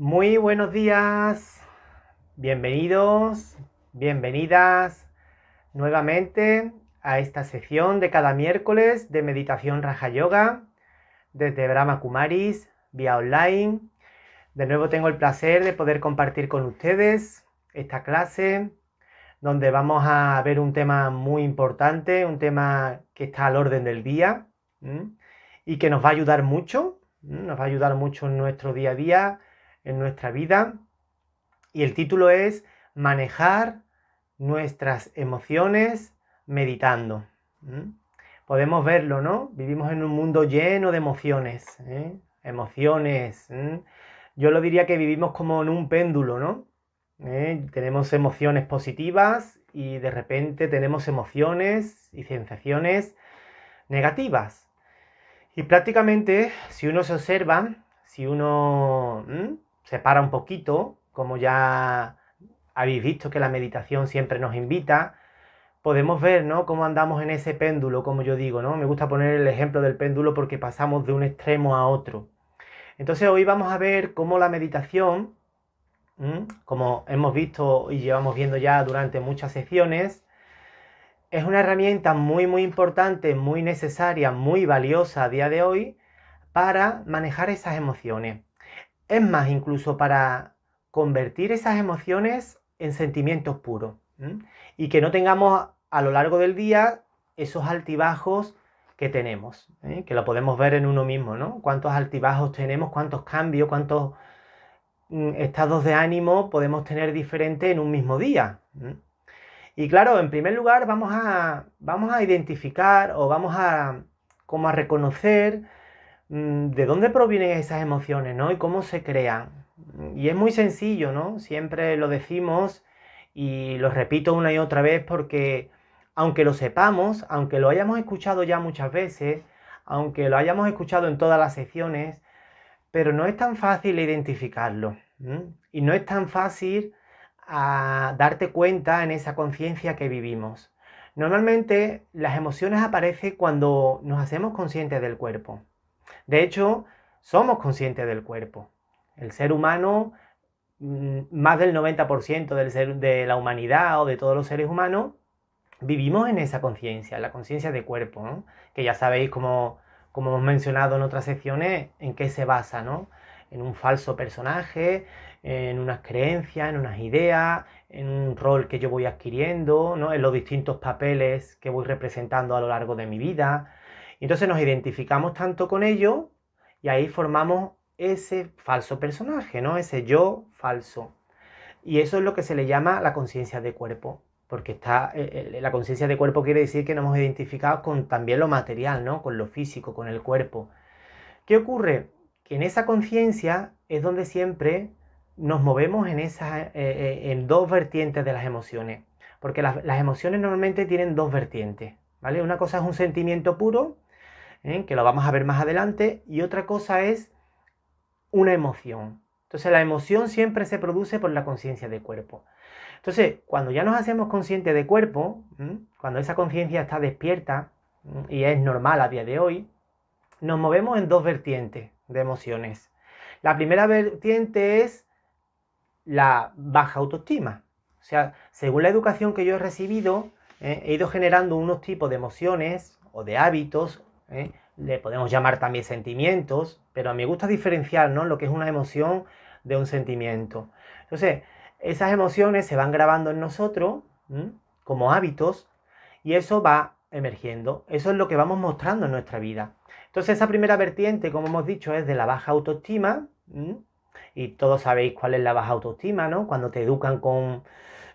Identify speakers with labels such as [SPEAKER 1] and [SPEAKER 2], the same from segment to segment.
[SPEAKER 1] Muy buenos días, bienvenidos, bienvenidas nuevamente a esta sección de cada miércoles de meditación Raja Yoga desde Brahma Kumaris, vía online. De nuevo tengo el placer de poder compartir con ustedes esta clase donde vamos a ver un tema muy importante, un tema que está al orden del día y que nos va a ayudar mucho, nos va a ayudar mucho en nuestro día a día, en nuestra vida. Y el título es Manejar nuestras emociones meditando. Podemos verlo, ¿no? Vivimos en un mundo lleno de emociones, emociones. Yo lo diría que vivimos como en un péndulo, ¿no? Tenemos emociones positivas y de repente tenemos emociones y sensaciones negativas. Y prácticamente, si uno se observa, si uno se para un poquito, como ya habéis visto que la meditación siempre nos invita, podemos ver, ¿no?, cómo andamos en ese péndulo, como yo digo, ¿no? Me gusta poner el ejemplo del péndulo porque pasamos de un extremo a otro. Entonces hoy vamos a ver cómo la meditación, como hemos visto y llevamos viendo ya durante muchas secciones, es una herramienta muy importante, muy necesaria, muy valiosa a día de hoy para manejar esas emociones. Es más, incluso para convertir esas emociones en sentimientos puros. Y que no tengamos a lo largo del día esos altibajos que tenemos, que lo podemos ver en uno mismo, ¿no? Cuántos altibajos tenemos, cuántos cambios, cuántos estados de ánimo podemos tener diferentes en un mismo día. Y claro, en primer lugar vamos a identificar o vamos a como a reconocer de dónde provienen esas emociones, ¿no? Y cómo se crean. Y es muy sencillo, ¿no? Siempre lo decimos y lo repito una y otra vez porque aunque lo sepamos, aunque lo hayamos escuchado ya muchas veces, aunque lo hayamos escuchado en todas las secciones, pero no es tan fácil identificarlo. Y no es tan fácil darte cuenta en esa conciencia que vivimos. Normalmente las emociones aparecen cuando nos hacemos conscientes del cuerpo. De hecho, somos conscientes del cuerpo. El ser humano, más del 90% de la humanidad o de todos los seres humanos, vivimos en esa conciencia, en la conciencia de cuerpo, ¿no? Que ya sabéis, como hemos mencionado en otras secciones, en qué se basa, ¿no? En un falso personaje, en unas creencias, en unas ideas, en un rol que yo voy adquiriendo, ¿no? En los distintos papeles que voy representando a lo largo de mi vida. Y entonces nos identificamos tanto con ello y ahí formamos ese falso personaje, ¿no? Ese yo falso. Y eso es lo que se le llama la conciencia de cuerpo, porque la conciencia de cuerpo quiere decir que nos hemos identificado con también lo material, ¿no? Con lo físico, con el cuerpo. ¿Qué ocurre? Que en esa conciencia es donde siempre nos movemos en dos vertientes de las emociones, porque las emociones normalmente tienen dos vertientes, ¿vale? Una cosa es un sentimiento puro, que lo vamos a ver más adelante, y otra cosa es una emoción. Entonces la emoción siempre se produce por la conciencia de cuerpo. Entonces, cuando ya nos hacemos conscientes de cuerpo, cuando esa conciencia está despierta, y es normal a día de hoy, nos movemos en dos vertientes de emociones. La primera vertiente es la baja autoestima. O sea, según la educación que yo he recibido, he ido generando unos tipos de emociones o de hábitos, le podemos llamar también sentimientos, pero a mí me gusta diferenciar, ¿no?, lo que es una emoción de un sentimiento. Entonces, esas emociones se van grabando en nosotros como hábitos y eso va emergiendo. Eso es lo que vamos mostrando en nuestra vida. Entonces, esa primera vertiente, como hemos dicho, es de la baja autoestima. Y todos sabéis cuál es la baja autoestima, ¿no? Cuando te educan con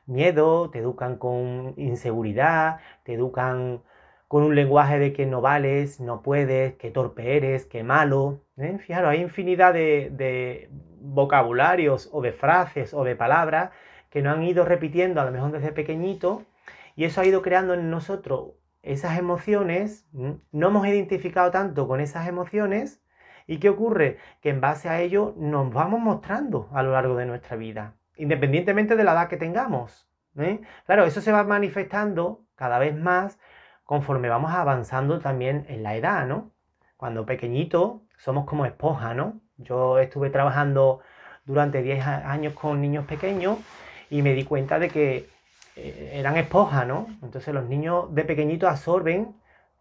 [SPEAKER 1] miedo, te educan con inseguridad, te educan con un lenguaje de que no vales, no puedes, que torpe eres, que malo. Fijaros, hay infinidad de vocabularios o de frases o de palabras que nos han ido repitiendo a lo mejor desde pequeñito y eso ha ido creando en nosotros esas emociones. No hemos identificado tanto con esas emociones. ¿Y qué ocurre? Que en base a ello nos vamos mostrando a lo largo de nuestra vida, independientemente de la edad que tengamos. Claro, eso se va manifestando cada vez más conforme vamos avanzando también en la edad, ¿no? Cuando pequeñito somos como esponja, ¿no? Yo estuve trabajando durante 10 años con niños pequeños y me di cuenta de que eran esponjas, ¿no? Entonces los niños de pequeñitos absorben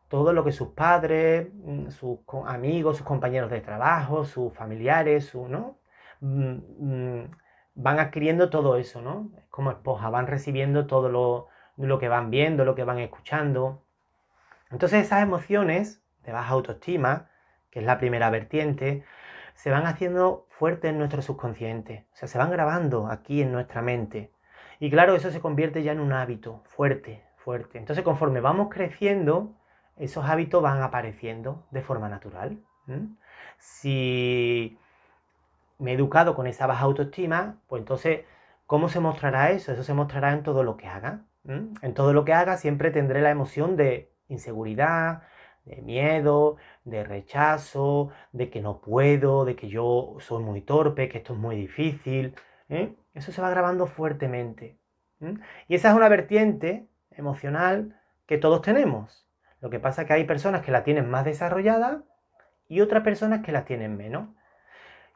[SPEAKER 1] todo lo que sus padres, sus amigos, sus compañeros de trabajo, sus familiares, ¿no? Van adquiriendo todo eso, ¿no? Es como esponja, van recibiendo todo lo que van viendo, lo que van escuchando. Entonces esas emociones de baja autoestima, que es la primera vertiente, se van haciendo fuertes en nuestro subconsciente, o sea, se van grabando aquí en nuestra mente. Y claro, eso se convierte ya en un hábito fuerte, fuerte. Entonces, conforme vamos creciendo, esos hábitos van apareciendo de forma natural. Si me he educado con esa baja autoestima, pues entonces, ¿cómo se mostrará eso? Eso se mostrará en todo lo que haga. En todo lo que haga siempre tendré la emoción de inseguridad, de miedo, de rechazo, de que no puedo, de que yo soy muy torpe, que esto es muy difícil. Eso se va grabando fuertemente. Y esa es una vertiente emocional que todos tenemos. Lo que pasa es que hay personas que la tienen más desarrollada y otras personas que la tienen menos.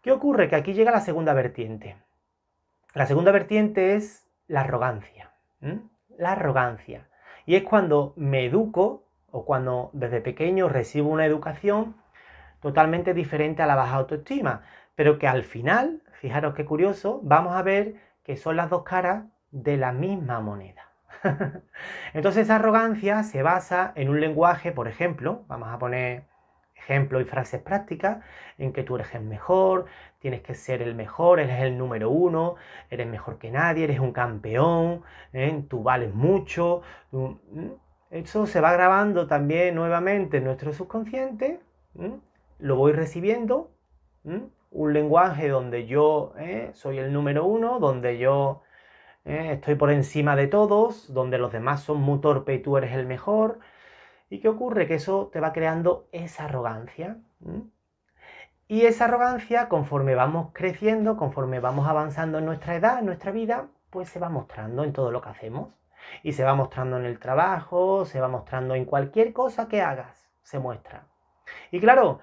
[SPEAKER 1] ¿Qué ocurre? Que aquí llega la segunda vertiente. La segunda vertiente es la arrogancia. La arrogancia. Y es cuando me educo o cuando desde pequeño recibo una educación totalmente diferente a la baja autoestima, pero que al final, fijaros qué curioso, vamos a ver que son las dos caras de la misma moneda. Entonces esa arrogancia se basa en un lenguaje, por ejemplo, vamos a poner ejemplos y frases prácticas, en que tú eres el mejor, tienes que ser el mejor, eres el número uno, eres mejor que nadie, eres un campeón, tú vales mucho. Eso se va grabando también nuevamente en nuestro subconsciente, lo voy recibiendo, un lenguaje donde yo soy el número uno, donde yo estoy por encima de todos, donde los demás son muy torpes y tú eres el mejor. ¿Y qué ocurre? Que eso te va creando esa arrogancia. Y esa arrogancia, conforme vamos creciendo, conforme vamos avanzando en nuestra edad, en nuestra vida, pues se va mostrando en todo lo que hacemos. Y se va mostrando en el trabajo, se va mostrando en cualquier cosa que hagas, se muestra. Y claro,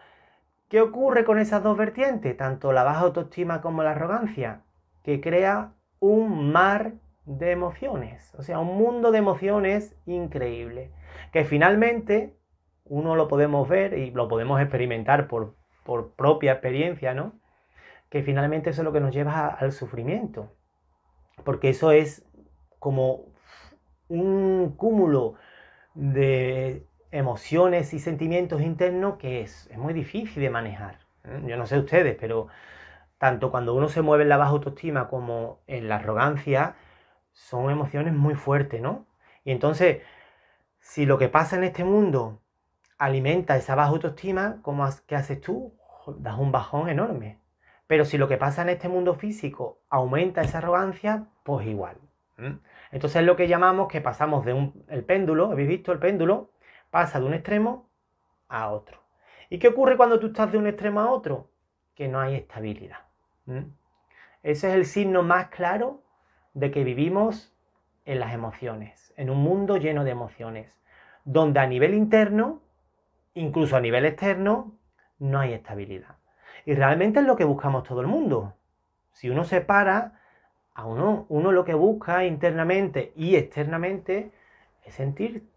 [SPEAKER 1] ¿qué ocurre con esas dos vertientes? Tanto la baja autoestima como la arrogancia, que crea un mar de emociones, o sea, un mundo de emociones increíble, que finalmente uno lo podemos ver y lo podemos experimentar por propia experiencia, ¿no? Que finalmente eso es lo que nos lleva al sufrimiento, porque eso es como un cúmulo de emociones y sentimientos internos que es muy difícil de manejar. Yo no sé ustedes, pero tanto cuando uno se mueve en la baja autoestima como en la arrogancia, son emociones muy fuertes, ¿no? Y entonces, si lo que pasa en este mundo alimenta esa baja autoestima, ¿qué haces tú? Das un bajón enorme. Pero si lo que pasa en este mundo físico aumenta esa arrogancia, pues igual. Entonces es lo que llamamos que pasamos de el péndulo, ¿habéis visto el péndulo? Pasa de un extremo a otro. ¿Y qué ocurre cuando tú estás de un extremo a otro? Que no hay estabilidad. Ese es el signo más claro de que vivimos en las emociones, en un mundo lleno de emociones, donde a nivel interno, incluso a nivel externo, no hay estabilidad. Y realmente es lo que buscamos todo el mundo. Si uno se para, uno lo que busca internamente y externamente es sentir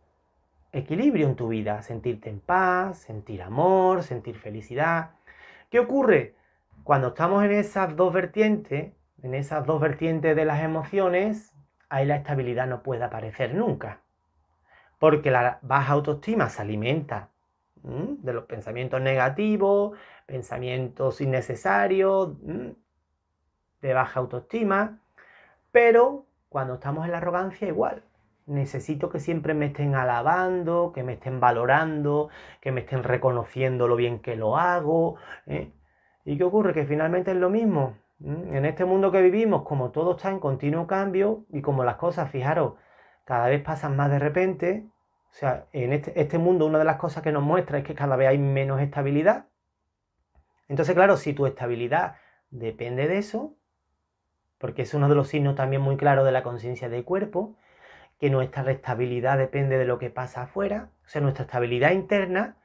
[SPEAKER 1] equilibrio en tu vida, sentirte en paz, sentir amor, sentir felicidad. ¿Qué ocurre? Cuando estamos en esas dos vertientes de las emociones, ahí la estabilidad no puede aparecer nunca. Porque la baja autoestima se alimenta de los pensamientos negativos, pensamientos innecesarios, de baja autoestima. Pero cuando estamos en la arrogancia, igual. Necesito que siempre me estén alabando, que me estén valorando, que me estén reconociendo lo bien que lo hago. ¿Y qué ocurre? Que finalmente es lo mismo. En este mundo que vivimos, como todo está en continuo cambio y como las cosas, fijaros, cada vez pasan más de repente, o sea, en este mundo una de las cosas que nos muestra es que cada vez hay menos estabilidad. Entonces, claro, si tu estabilidad depende de eso, porque es uno de los signos también muy claros de la conciencia del cuerpo, que nuestra estabilidad depende de lo que pasa afuera, o sea, nuestra estabilidad interna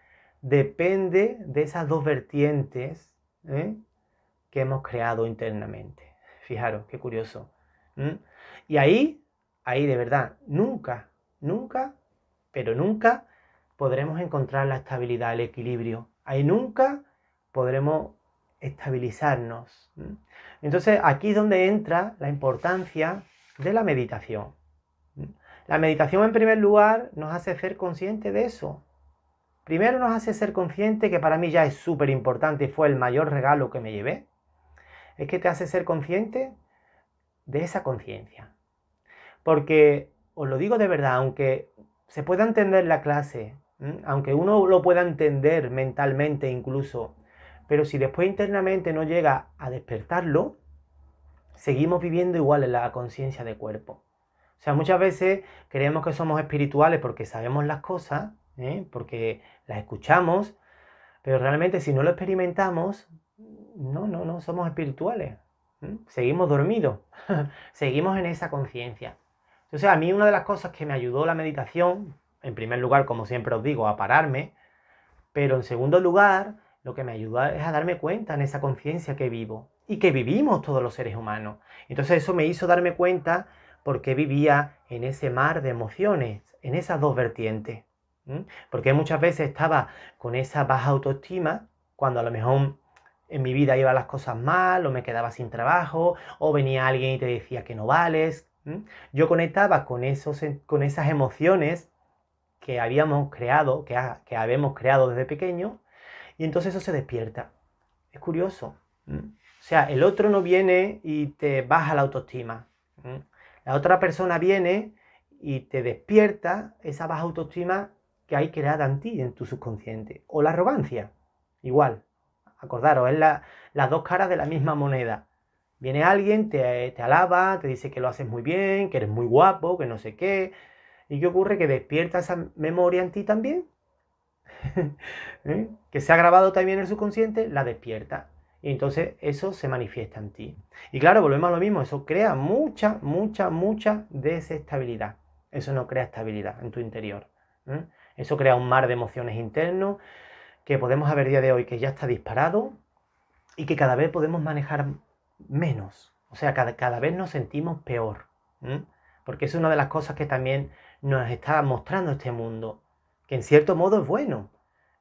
[SPEAKER 1] depende de esas dos vertientes que hemos creado internamente. Fijaros, qué curioso. Y ahí de verdad, nunca, pero nunca podremos encontrar la estabilidad, el equilibrio. Ahí nunca podremos estabilizarnos. Entonces aquí es donde entra la importancia de la meditación. La meditación, en primer lugar, nos hace ser conscientes de eso. Primero nos hace ser conscientes, que para mí ya es súper importante y fue el mayor regalo que me llevé, es que te hace ser consciente de esa conciencia. Porque, os lo digo de verdad, aunque se pueda entender la clase, aunque uno lo pueda entender mentalmente incluso, pero si después internamente no llega a despertarlo, seguimos viviendo igual en la conciencia de cuerpo. O sea, muchas veces creemos que somos espirituales porque sabemos las cosas, porque las escuchamos, pero realmente si no lo experimentamos, no somos espirituales. Seguimos dormidos, seguimos en esa conciencia. Entonces, a mí una de las cosas que me ayudó la meditación, en primer lugar, como siempre os digo, a pararme, pero en segundo lugar, lo que me ayuda es a darme cuenta en esa conciencia que vivo y que vivimos todos los seres humanos. Entonces eso me hizo darme cuenta por qué vivía en ese mar de emociones, en esas dos vertientes. Porque muchas veces estaba con esa baja autoestima, cuando a lo mejor en mi vida iban las cosas mal, o me quedaba sin trabajo, o venía alguien y te decía que no vales. Yo conectaba con esas emociones que habíamos creado, que habíamos creado desde pequeño, y entonces eso se despierta. Es curioso. O sea, el otro no viene y te baja la autoestima. La otra persona viene y te despierta esa baja autoestima que hay creada en ti, en tu subconsciente. O la arrogancia, igual. Acordaros, es las dos caras de la misma moneda. Viene alguien, te alaba, te dice que lo haces muy bien, que eres muy guapo, que no sé qué. ¿Y qué ocurre? Que despierta esa memoria en ti también. Que se ha grabado también en el subconsciente, la despierta. Y entonces eso se manifiesta en ti. Y claro, volvemos a lo mismo, eso crea mucha desestabilidad. Eso no crea estabilidad en tu interior. Eso crea un mar de emociones internos que podemos ver a día de hoy que ya está disparado y que cada vez podemos manejar menos. O sea, cada vez nos sentimos peor. Porque es una de las cosas que también nos está mostrando este mundo. Que en cierto modo es bueno.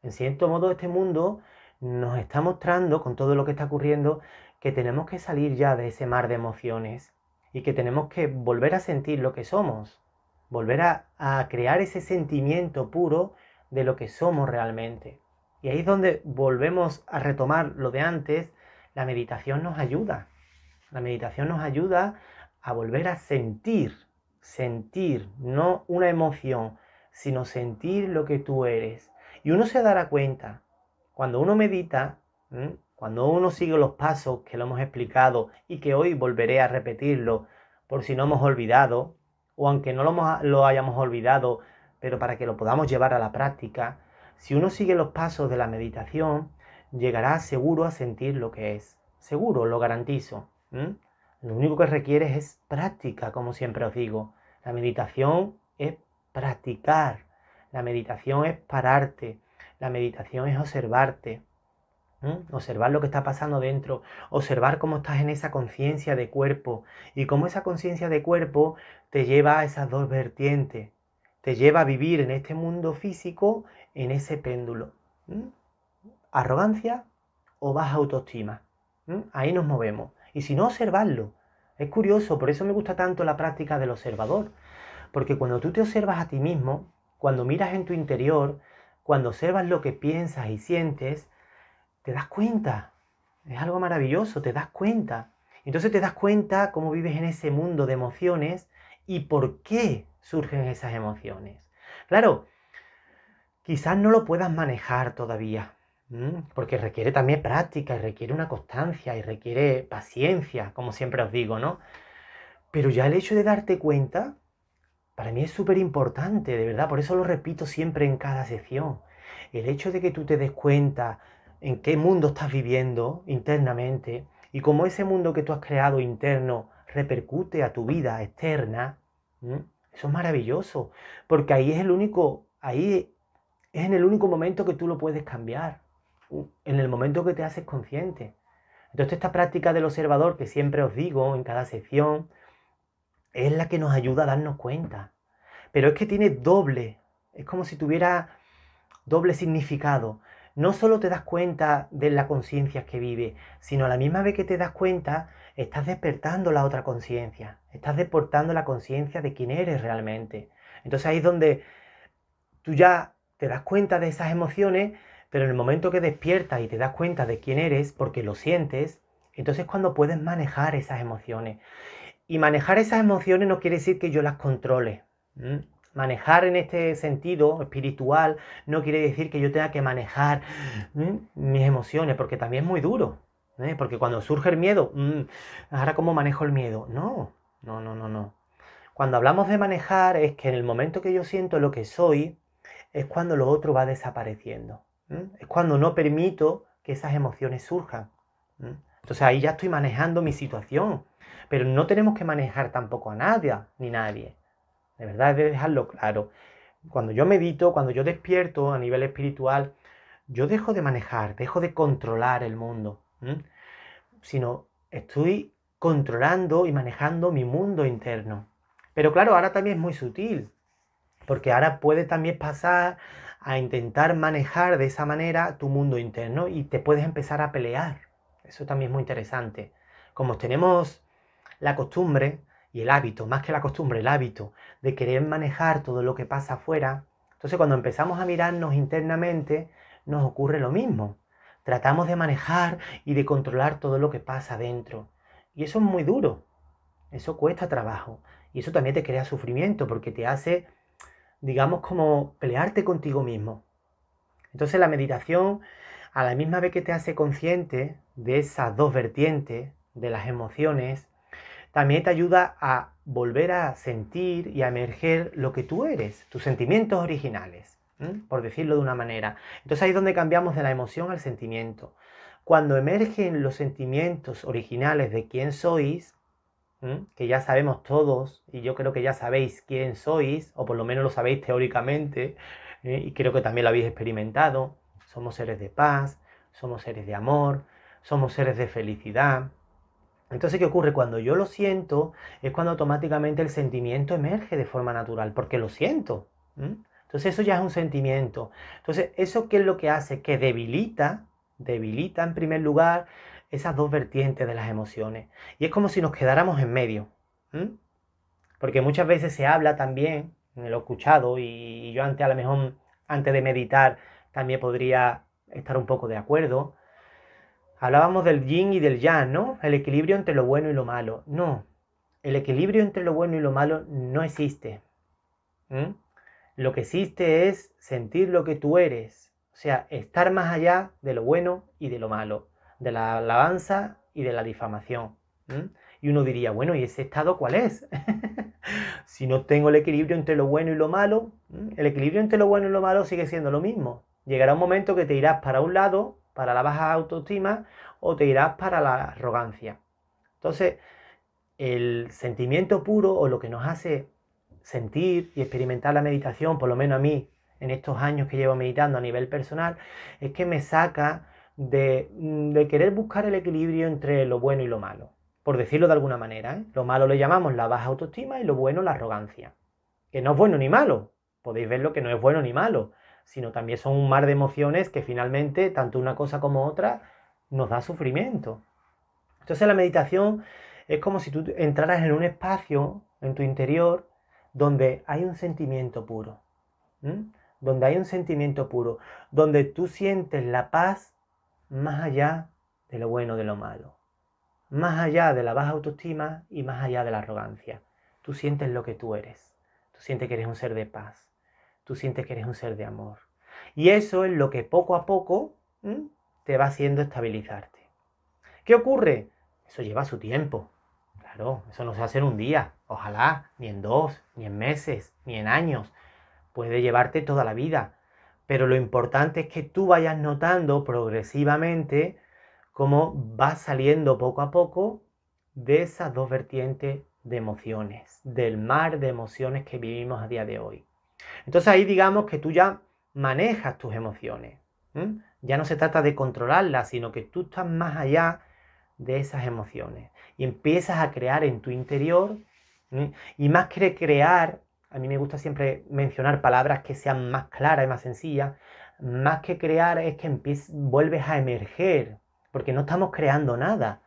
[SPEAKER 1] En cierto modo este mundo nos está mostrando, con todo lo que está ocurriendo, que tenemos que salir ya de ese mar de emociones y que tenemos que volver a sentir lo que somos, volver a crear ese sentimiento puro de lo que somos realmente. Y ahí es donde volvemos a retomar lo de antes. La meditación nos ayuda. La meditación nos ayuda a volver a sentir, no una emoción, sino sentir lo que tú eres. Y uno se dará cuenta, cuando uno medita, cuando uno sigue los pasos que lo hemos explicado y que hoy volveré a repetirlo por si no hemos olvidado, o aunque no lo hayamos olvidado, pero para que lo podamos llevar a la práctica, si uno sigue los pasos de la meditación, llegará seguro a sentir lo que es. Seguro, lo garantizo. Lo único que requiere es práctica, como siempre os digo. La meditación es practicar. La meditación es pararte. La meditación es observarte. Observar lo que está pasando dentro. Observar cómo estás en esa conciencia de cuerpo. Y cómo esa conciencia de cuerpo te lleva a esas dos vertientes. Te lleva a vivir en este mundo físico en ese péndulo. Arrogancia o baja autoestima. Ahí nos movemos. Y si no, observarlo. Es curioso, por eso me gusta tanto la práctica del observador. Porque cuando tú te observas a ti mismo, cuando miras en tu interior, cuando observas lo que piensas y sientes, te das cuenta. Es algo maravilloso, te das cuenta. Entonces te das cuenta cómo vives en ese mundo de emociones y por qué surgen esas emociones. Claro, quizás no lo puedas manejar todavía, porque requiere también práctica y requiere una constancia y requiere paciencia, como siempre os digo, ¿no? Pero ya el hecho de darte cuenta, para mí es súper importante, de verdad, por eso lo repito siempre en cada sección. El hecho de que tú te des cuenta en qué mundo estás viviendo internamente y cómo ese mundo que tú has creado interno repercute a tu vida externa, eso es maravilloso, porque ahí es en el único momento que tú lo puedes cambiar, en el momento que te haces consciente. Entonces esta práctica del observador que siempre os digo en cada sección es la que nos ayuda a darnos cuenta. Pero es que tiene doble, es como si tuviera doble significado. No solo te das cuenta de la conciencia que vive, sino a la misma vez que te das cuenta, estás despertando la otra conciencia, estás despertando la conciencia de quién eres realmente. Entonces ahí es donde tú ya te das cuenta de esas emociones, pero en el momento que despiertas y te das cuenta de quién eres, porque lo sientes, entonces es cuando puedes manejar esas emociones. Y manejar esas emociones no quiere decir que yo las controle. Manejar en este sentido espiritual no quiere decir que yo tenga que manejar mis emociones, porque también es muy duro. Porque cuando surge el miedo, ahora cómo manejo el miedo. No, no, no, no, no. Cuando hablamos de manejar es que en el momento que yo siento lo que soy, es cuando lo otro va desapareciendo. Es cuando no permito que esas emociones surjan. Entonces ahí ya estoy manejando mi situación. Pero no tenemos que manejar tampoco a nadie, ni nadie. De verdad, es de dejarlo claro. Cuando yo medito, cuando yo despierto a nivel espiritual, yo dejo de manejar, dejo de controlar el mundo. Sino estoy controlando y manejando mi mundo interno. Pero claro, ahora también es muy sutil. Porque ahora puede también pasar a intentar manejar de esa manera tu mundo interno y te puedes empezar a pelear. Eso también es muy interesante. Como tenemos la costumbre y el hábito, más que la costumbre, el hábito de querer manejar todo lo que pasa afuera, entonces cuando empezamos a mirarnos internamente, nos ocurre lo mismo. Tratamos de manejar y de controlar todo lo que pasa dentro. Y eso es muy duro. Eso cuesta trabajo. Y eso también te crea sufrimiento porque te hace, digamos, como pelearte contigo mismo. Entonces la meditación, a la misma vez que te hace consciente de esas dos vertientes, de las emociones, también te ayuda a volver a sentir y a emerger lo que tú eres, tus sentimientos originales, por decirlo de una manera. Entonces ahí es donde cambiamos de la emoción al sentimiento. Cuando emergen los sentimientos originales de quién sois, que ya sabemos todos, y yo creo que ya sabéis quién sois, o por lo menos lo sabéis teóricamente, y creo que también lo habéis experimentado. Somos seres de paz, somos seres de amor, somos seres de felicidad. Entonces, ¿qué ocurre? Cuando yo lo siento, es cuando automáticamente el sentimiento emerge de forma natural, porque lo siento. Entonces, eso ya es un sentimiento. Entonces, ¿eso qué es lo que hace? Que debilita en primer lugar esas dos vertientes de las emociones. Y es como si nos quedáramos en medio. Porque muchas veces se habla también, lo he escuchado, y yo antes, a lo mejor, antes de meditar, también podría estar un poco de acuerdo. Hablábamos del yin y del yang, ¿no? El equilibrio entre lo bueno y lo malo. No, el equilibrio entre lo bueno y lo malo no existe. Lo que existe es sentir lo que tú eres. O sea, estar más allá de lo bueno y de lo malo, de la alabanza y de la difamación. Y uno diría, bueno, ¿y ese estado cuál es? Si no tengo el equilibrio entre lo bueno y lo malo, el equilibrio entre lo bueno y lo malo sigue siendo lo mismo. Llegará un momento que te irás para un lado, para la baja autoestima, o te irás para la arrogancia. Entonces, el sentimiento puro, o lo que nos hace sentir y experimentar la meditación, por lo menos a mí, en estos años que llevo meditando a nivel personal, es que me saca de querer buscar el equilibrio entre lo bueno y lo malo. Por decirlo de alguna manera, Lo malo le llamamos la baja autoestima y lo bueno la arrogancia. Que no es bueno ni malo. Podéis verlo que no es bueno ni malo, sino también son un mar de emociones que finalmente, tanto una cosa como otra, nos da sufrimiento. Entonces la meditación es como si tú entraras en un espacio en tu interior donde hay un sentimiento puro. Donde hay un sentimiento puro. Donde tú sientes la paz más allá de lo bueno, de lo malo. Más allá de la baja autoestima y más allá de la arrogancia. Tú sientes lo que tú eres. Tú sientes que eres un ser de paz. Tú sientes que eres un ser de amor. Y eso es lo que poco a poco te va haciendo estabilizarte. ¿Qué ocurre? Eso lleva su tiempo. Claro, eso no se hace en un día. Ojalá, ni en 2, ni en meses, ni en años. Puede llevarte toda la vida. Pero lo importante es que tú vayas notando progresivamente cómo vas saliendo poco a poco de esas dos vertientes de emociones, del mar de emociones que vivimos a día de hoy. Entonces ahí digamos que tú ya manejas tus emociones. Ya no se trata de controlarlas, sino que tú estás más allá de esas emociones y empiezas a crear en tu interior, y más que crear, a mí me gusta siempre mencionar palabras que sean más claras y más sencillas, más que crear es que vuelves a emerger, porque no estamos creando nada.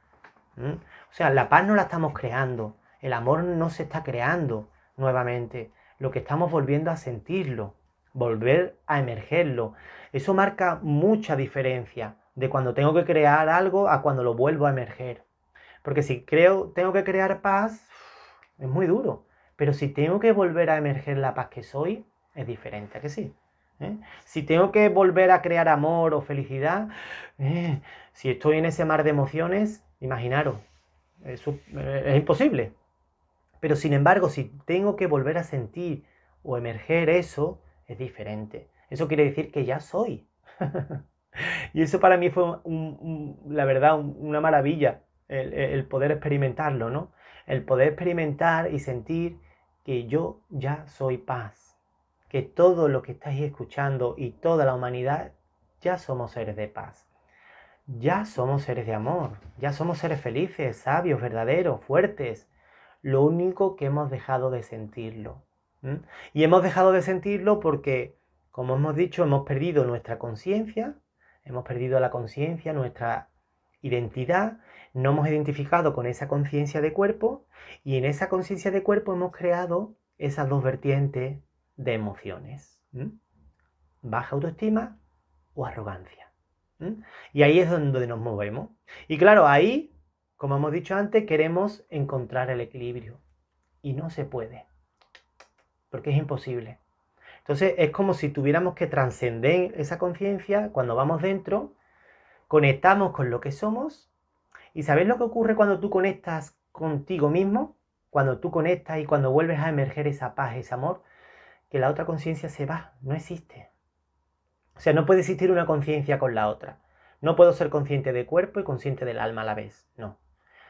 [SPEAKER 1] O sea, la paz no la estamos creando, el amor no se está creando nuevamente, lo que estamos volviendo a sentirlo, volver a emergerlo. Eso marca mucha diferencia de cuando tengo que crear algo a cuando lo vuelvo a emerger. Porque si tengo que crear paz, es muy duro. Pero si tengo que volver a emerger la paz que soy, es diferente, ¿a que sí? Si tengo que volver a crear amor o felicidad, si estoy en ese mar de emociones, imaginaros, eso es imposible. Pero sin embargo, si tengo que volver a sentir o emerger eso, es diferente. Eso quiere decir que ya soy. Y eso para mí fue, la verdad, una maravilla, el poder experimentarlo, ¿no? El poder experimentar y sentir que yo ya soy paz. Que todo lo que estáis escuchando y toda la humanidad ya somos seres de paz. Ya somos seres de amor. Ya somos seres felices, sabios, verdaderos, fuertes. Lo único que hemos dejado de sentirlo. Y hemos dejado de sentirlo porque, como hemos dicho, hemos perdido nuestra conciencia, hemos perdido la conciencia, nuestra identidad, no hemos identificado con esa conciencia de cuerpo y en esa conciencia de cuerpo hemos creado esas dos vertientes de emociones. Baja autoestima o arrogancia. Y ahí es donde nos movemos. Y claro, ahí, como hemos dicho antes, queremos encontrar el equilibrio. Y no se puede. Porque es imposible. Entonces es como si tuviéramos que trascender esa conciencia cuando vamos dentro, conectamos con lo que somos. ¿Y sabes lo que ocurre cuando tú conectas contigo mismo? Cuando tú conectas y cuando vuelves a emerger esa paz, ese amor, que la otra conciencia se va, no existe. O sea, no puede existir una conciencia con la otra. No puedo ser consciente de cuerpo y consciente del alma a la vez. No.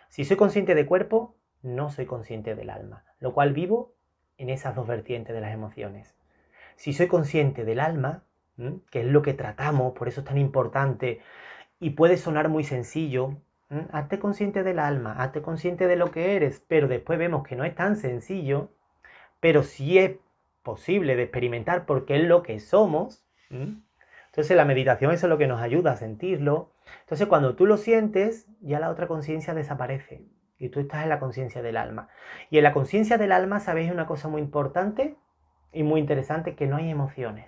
[SPEAKER 1] Si soy consciente de cuerpo, no soy consciente del alma. Lo cual vivo en esas dos vertientes de las emociones. Si soy consciente del alma, que es lo que tratamos, por eso es tan importante, y puede sonar muy sencillo, hazte consciente del alma, hazte consciente de lo que eres, pero después vemos que no es tan sencillo, pero sí es posible de experimentar porque es lo que somos. Entonces la meditación eso es lo que nos ayuda a sentirlo. Entonces cuando tú lo sientes, ya la otra conciencia desaparece y tú estás en la conciencia del alma. Y en la conciencia del alma, ¿sabéis una cosa muy importante y muy interesante? Que no hay emociones.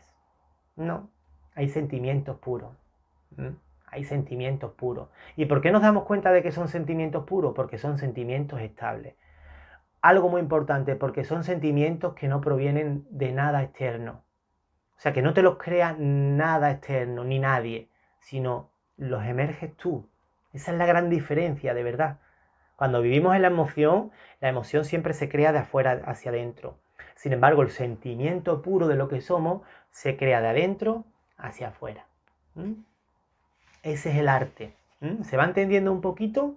[SPEAKER 1] No, hay sentimientos puros. Hay sentimientos puros. ¿Y por qué nos damos cuenta de que son sentimientos puros? Porque son sentimientos estables. Algo muy importante, porque son sentimientos que no provienen de nada externo. O sea, que no te los crea nada externo, ni nadie, sino los emerges tú. Esa es la gran diferencia, de verdad. Cuando vivimos en la emoción siempre se crea de afuera hacia adentro. Sin embargo, el sentimiento puro de lo que somos se crea de adentro hacia afuera. Ese es el arte. ¿Se va entendiendo un poquito?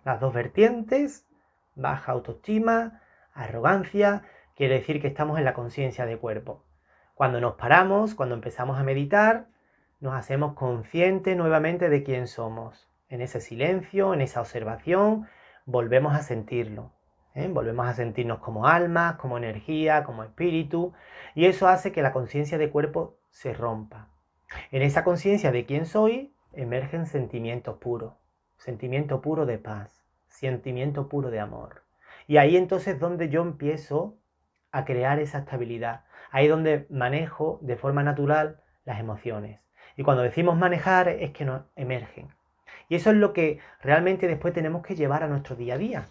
[SPEAKER 1] Las dos vertientes, baja autoestima, arrogancia, quiere decir que estamos en la conciencia de cuerpo. Cuando nos paramos, cuando empezamos a meditar, nos hacemos conscientes nuevamente de quién somos. En ese silencio, en esa observación, volvemos a sentirlo. Volvemos a sentirnos como alma, como energía, como espíritu, y eso hace que la conciencia de cuerpo se rompa. En esa conciencia de quién soy, emergen sentimientos puros. Sentimiento puro de paz, sentimiento puro de amor. Y ahí entonces es donde yo empiezo a crear esa estabilidad. Ahí es donde manejo de forma natural las emociones. Y cuando decimos manejar es que nos emergen. Y eso es lo que realmente después tenemos que llevar a nuestro día a día.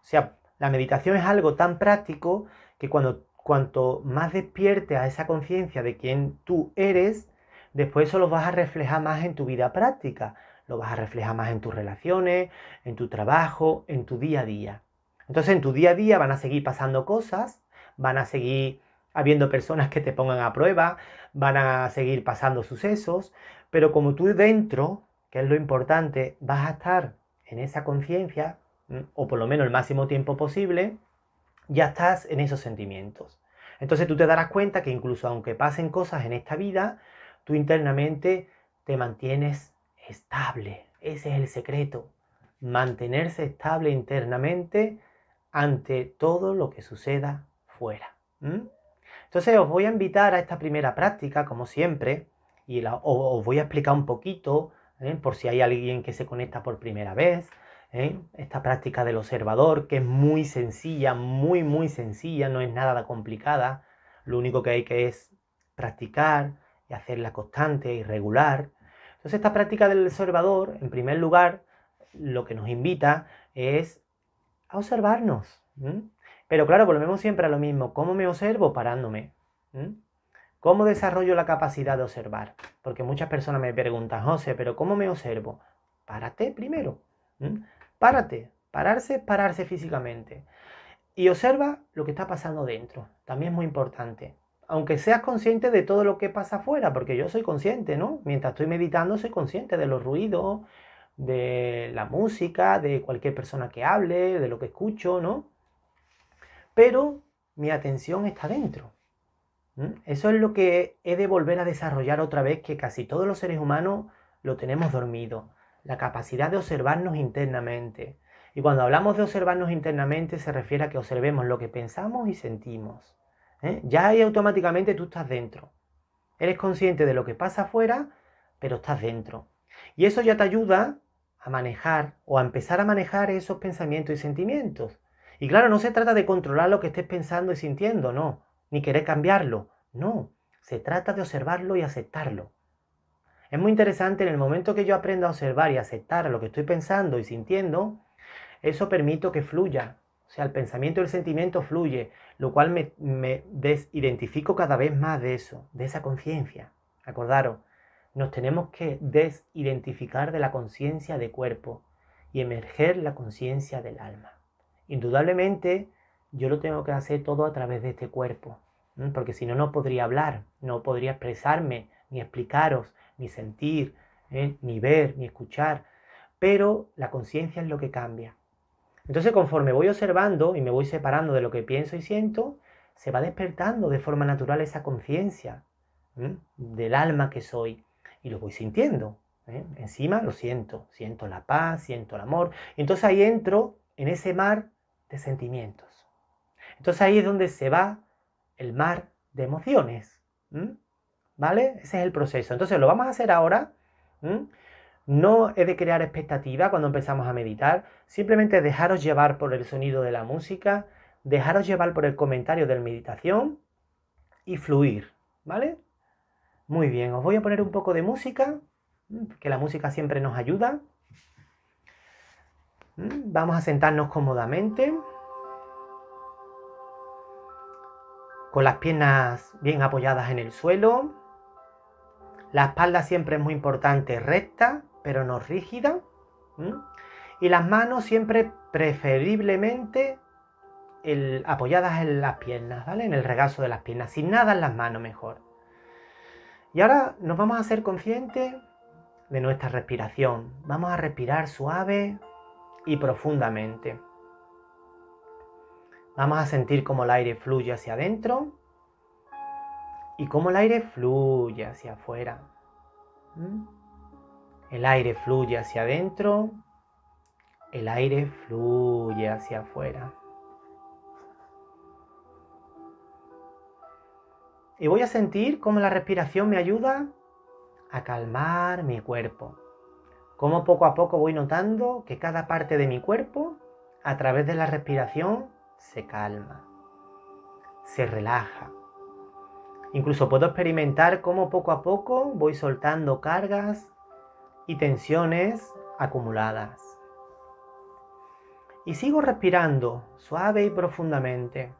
[SPEAKER 1] O sea, la meditación es algo tan práctico que cuanto más despiertes a esa conciencia de quién tú eres, después eso lo vas a reflejar más en tu vida práctica. Lo vas a reflejar más en tus relaciones, en tu trabajo, en tu día a día. Entonces en tu día a día van a seguir pasando cosas, van a seguir habiendo personas que te pongan a prueba, van a seguir pasando sucesos, pero como tú dentro, que es lo importante, vas a estar en esa conciencia, o por lo menos el máximo tiempo posible, ya estás en esos sentimientos. Entonces tú te darás cuenta que incluso aunque pasen cosas en esta vida, tú internamente te mantienes estable. Ese es el secreto. mantenerse estable internamente ante todo lo que suceda fuera. Entonces os voy a invitar a esta primera práctica, como siempre, y os voy a explicar un poquito, por si hay alguien que se conecta por primera vez, esta práctica del observador, que es muy sencilla, muy sencilla, no es nada complicada, lo único que hay que es practicar y hacerla constante y regular. Entonces esta práctica del observador, en primer lugar, lo que nos invita es a observarnos. Pero claro, volvemos siempre a lo mismo. ¿Cómo me observo? Parándome. ¿Cómo desarrollo la capacidad de observar? Porque muchas personas me preguntan, José, ¿pero cómo me observo? Párate primero. Párate. Pararse es pararse físicamente. Y observa lo que está pasando dentro. También es muy importante. Aunque seas consciente de todo lo que pasa afuera, porque yo soy consciente, ¿no? Mientras estoy meditando soy consciente de los ruidos, de la música, de cualquier persona que hable, de lo que escucho, ¿no? Pero mi atención está dentro. Eso es lo que he de volver a desarrollar otra vez, que casi todos los seres humanos lo tenemos dormido. La capacidad de observarnos internamente. Y cuando hablamos de observarnos internamente se refiere a que observemos lo que pensamos y sentimos. Ya ahí automáticamente tú estás dentro. Eres consciente de lo que pasa afuera, pero estás dentro. Y eso ya te ayuda a manejar o a empezar a manejar esos pensamientos y sentimientos. Y claro, no se trata de controlar lo que estés pensando y sintiendo, no, ni querer cambiarlo, no. Se trata de observarlo y aceptarlo. Es muy interesante, en el momento que yo aprendo a observar y aceptar lo que estoy pensando y sintiendo, eso permite que fluya. O sea, el pensamiento y el sentimiento fluye, lo cual me desidentifico cada vez más de eso, de esa conciencia. Acordaros, nos tenemos que desidentificar de la conciencia de cuerpo y emerger la conciencia del alma. Indudablemente, yo lo tengo que hacer todo a través de este cuerpo, porque si no, no podría hablar, no podría expresarme, ni explicaros, ni sentir, ni ver, ni escuchar. Pero la conciencia es lo que cambia. Entonces, conforme voy observando y me voy separando de lo que pienso y siento, se va despertando de forma natural esa conciencia del alma que soy. Y lo voy sintiendo. Encima lo siento. Siento la paz, siento el amor. Y entonces ahí entro en ese mar de sentimientos. Entonces ahí es donde se va el mar de emociones. ¿Vale? Ese es el proceso. Entonces lo vamos a hacer ahora. No he de crear expectativa cuando empezamos a meditar, simplemente dejaros llevar por el sonido de la música, dejaros llevar por el comentario de la meditación y fluir, ¿vale? Muy bien, os voy a poner un poco de música, que la música siempre nos ayuda. Vamos a sentarnos cómodamente, con las piernas bien apoyadas en el suelo. La espalda siempre es muy importante, recta, pero no rígida. Y las manos siempre preferiblemente apoyadas en las piernas, ¿vale? En el regazo de las piernas, sin nada en las manos mejor. Y ahora nos vamos a hacer conscientes de nuestra respiración. Vamos a respirar suave y profundamente. Vamos a sentir cómo el aire fluye hacia adentro y cómo el aire fluye hacia afuera. El aire fluye hacia adentro, el aire fluye hacia afuera. Y voy a sentir cómo la respiración me ayuda a calmar mi cuerpo. Cómo poco a poco voy notando que cada parte de mi cuerpo, a través de la respiración, se calma, se relaja. Incluso puedo experimentar cómo poco a poco voy soltando cargas y tensiones acumuladas. Y sigo respirando suave y profundamente,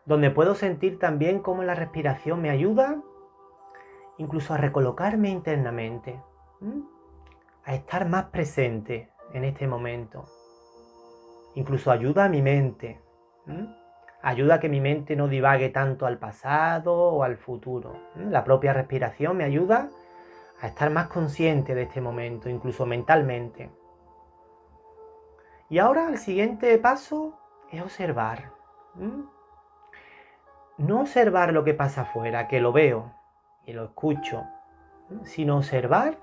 [SPEAKER 1] donde puedo sentir también cómo la respiración me ayuda incluso a recolocarme internamente, a estar más presente en este momento. Incluso ayuda a mi mente, ayuda a que mi mente no divague tanto al pasado o al futuro. La propia respiración me ayuda a estar más consciente de este momento, incluso mentalmente. Y ahora el siguiente paso es observar. No observar lo que pasa afuera, que lo veo y lo escucho, sino observar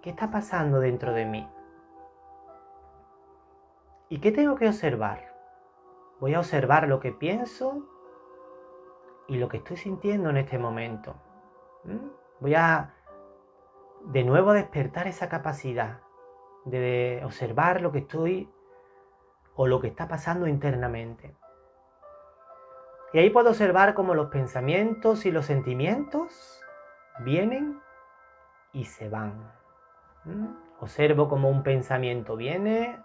[SPEAKER 1] ¿Qué está pasando dentro de mí? ¿Y qué tengo que observar? Voy a observar lo que pienso y lo que estoy sintiendo en este momento. Voy a de nuevo despertar esa capacidad de observar lo que estoy o lo que está pasando internamente. Y ahí puedo observar cómo los pensamientos y los sentimientos vienen y se van. Observo cómo un pensamiento viene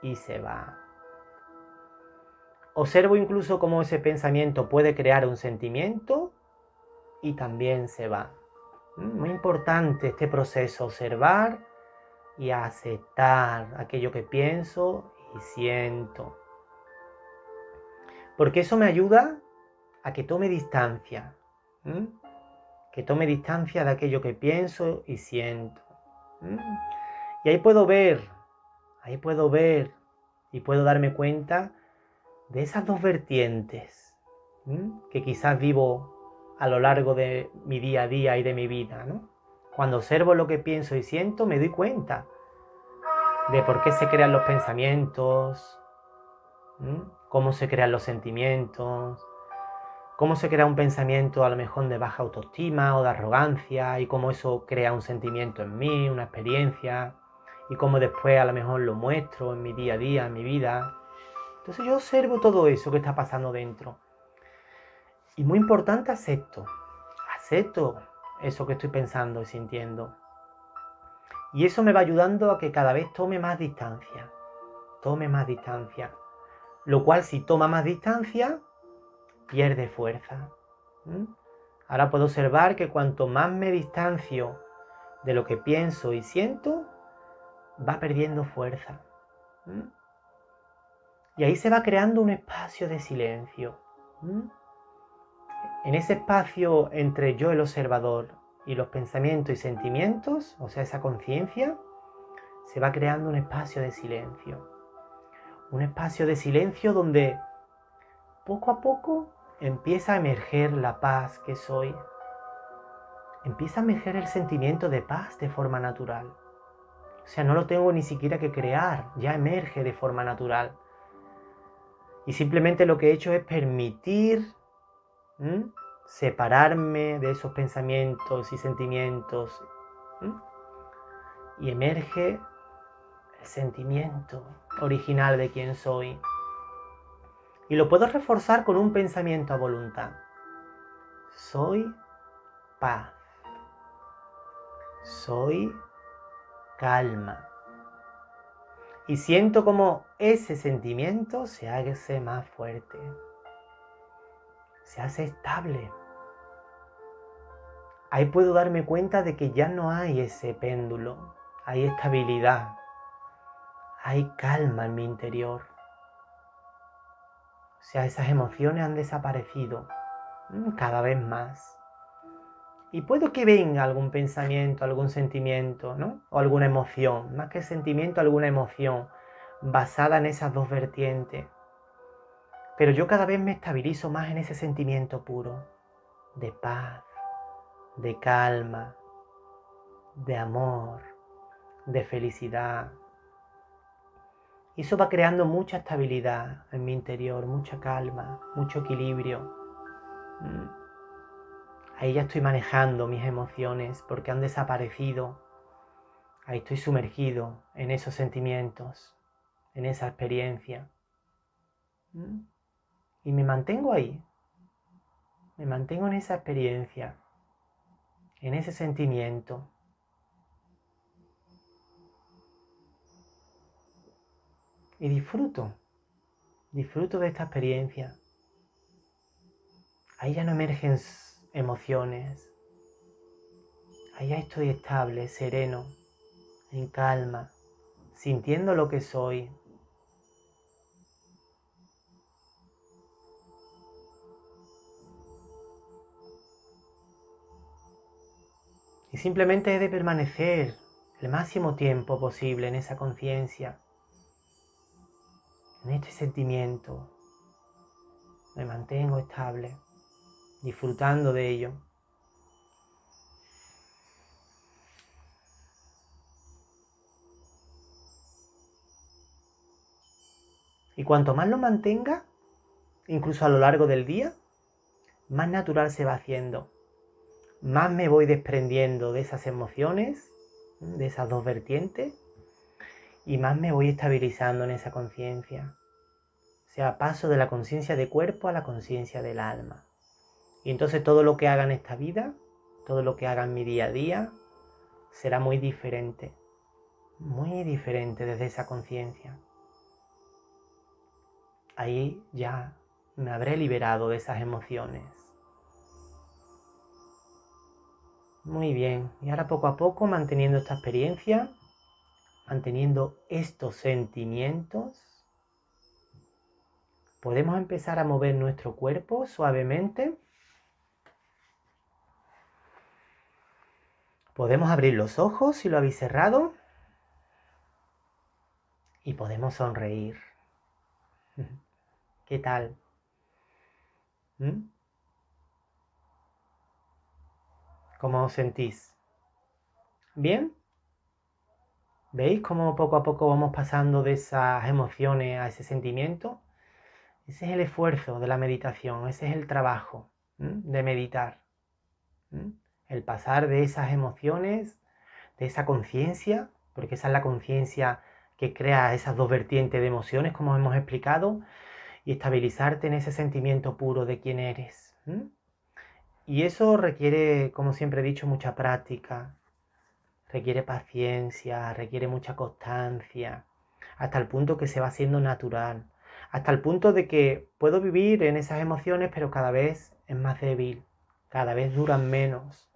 [SPEAKER 1] y se va. Observo incluso cómo ese pensamiento puede crear un sentimiento y también se va. Muy importante este proceso, observar y aceptar aquello que pienso y siento. Porque eso me ayuda a que tome distancia. Que tome distancia de aquello que pienso y siento. Y ahí puedo ver y puedo darme cuenta de esas dos vertientes que quizás vivo a lo largo de mi día a día y de mi vida, ¿no? Cuando observo lo que pienso y siento, me doy cuenta de por qué se crean los pensamientos, cómo se crean los sentimientos, cómo se crea un pensamiento a lo mejor de baja autoestima o de arrogancia y cómo eso crea un sentimiento en mí, una experiencia, y cómo después a lo mejor lo muestro en mi día a día, en mi vida. Entonces yo observo todo eso que está pasando dentro. Y muy importante, acepto eso que estoy pensando y sintiendo. Y eso me va ayudando a que cada vez tome más distancia. Lo cual, si toma más distancia, pierde fuerza. Ahora puedo observar que cuanto más me distancio de lo que pienso y siento, va perdiendo fuerza. Y ahí se va creando un espacio de silencio. En ese espacio entre yo, el observador, y los pensamientos y sentimientos, o sea, esa conciencia, se va creando un espacio de silencio. Un espacio de silencio donde poco a poco empieza a emerger la paz que soy. Empieza a emerger el sentimiento de paz de forma natural. O sea, no lo tengo ni siquiera que crear, ya emerge de forma natural. Y simplemente lo que he hecho es permitir separarme de esos pensamientos y sentimientos. Y emerge el sentimiento original de quién soy. Y lo puedo reforzar con un pensamiento a voluntad. Soy paz. Soy calma. Y siento como ese sentimiento se hace más fuerte. Se hace estable. Ahí puedo darme cuenta de que ya no hay ese péndulo. Hay estabilidad. Hay calma en mi interior. O sea, esas emociones han desaparecido cada vez más. Y puedo que venga algún pensamiento, algún sentimiento, ¿no? O alguna emoción, más que sentimiento, alguna emoción basada en esas dos vertientes. Pero yo cada vez me estabilizo más en ese sentimiento puro, de paz, de calma, de amor, de felicidad. Y eso va creando mucha estabilidad en mi interior, mucha calma, mucho equilibrio. Ahí ya estoy manejando mis emociones porque han desaparecido. Ahí estoy sumergido en esos sentimientos, en esa experiencia. Y me mantengo ahí. Me mantengo en esa experiencia, en ese sentimiento. Y disfruto de esta experiencia. Ahí ya no emergen emociones. Ahí ya estoy estable, sereno, en calma, sintiendo lo que soy. Y simplemente he de permanecer el máximo tiempo posible en esa conciencia, en este sentimiento. Me mantengo estable, disfrutando de ello. Y cuanto más lo mantenga, incluso a lo largo del día, más natural se va haciendo. Más me voy desprendiendo de esas emociones, de esas dos vertientes, y más me voy estabilizando en esa conciencia. O sea, paso de la conciencia de cuerpo a la conciencia del alma. Y entonces todo lo que haga en esta vida, todo lo que haga en mi día a día, será muy diferente desde esa conciencia. Ahí ya me habré liberado de esas emociones. Muy bien, y ahora poco a poco, manteniendo esta experiencia, manteniendo estos sentimientos, podemos empezar a mover nuestro cuerpo suavemente. Podemos abrir los ojos si lo habéis cerrado y podemos sonreír. ¿Qué tal? ¿Cómo os sentís? ¿Bien? ¿Veis cómo poco a poco vamos pasando de esas emociones a ese sentimiento? Ese es el esfuerzo de la meditación, ese es el trabajo de meditar. El pasar de esas emociones, de esa conciencia, porque esa es la conciencia que crea esas dos vertientes de emociones, como hemos explicado, y estabilizarte en ese sentimiento puro de quién eres. Y eso requiere, como siempre he dicho, mucha práctica, requiere paciencia, requiere mucha constancia, hasta el punto que se va haciendo natural, hasta el punto de que puedo vivir en esas emociones, pero cada vez es más débil, cada vez duran menos.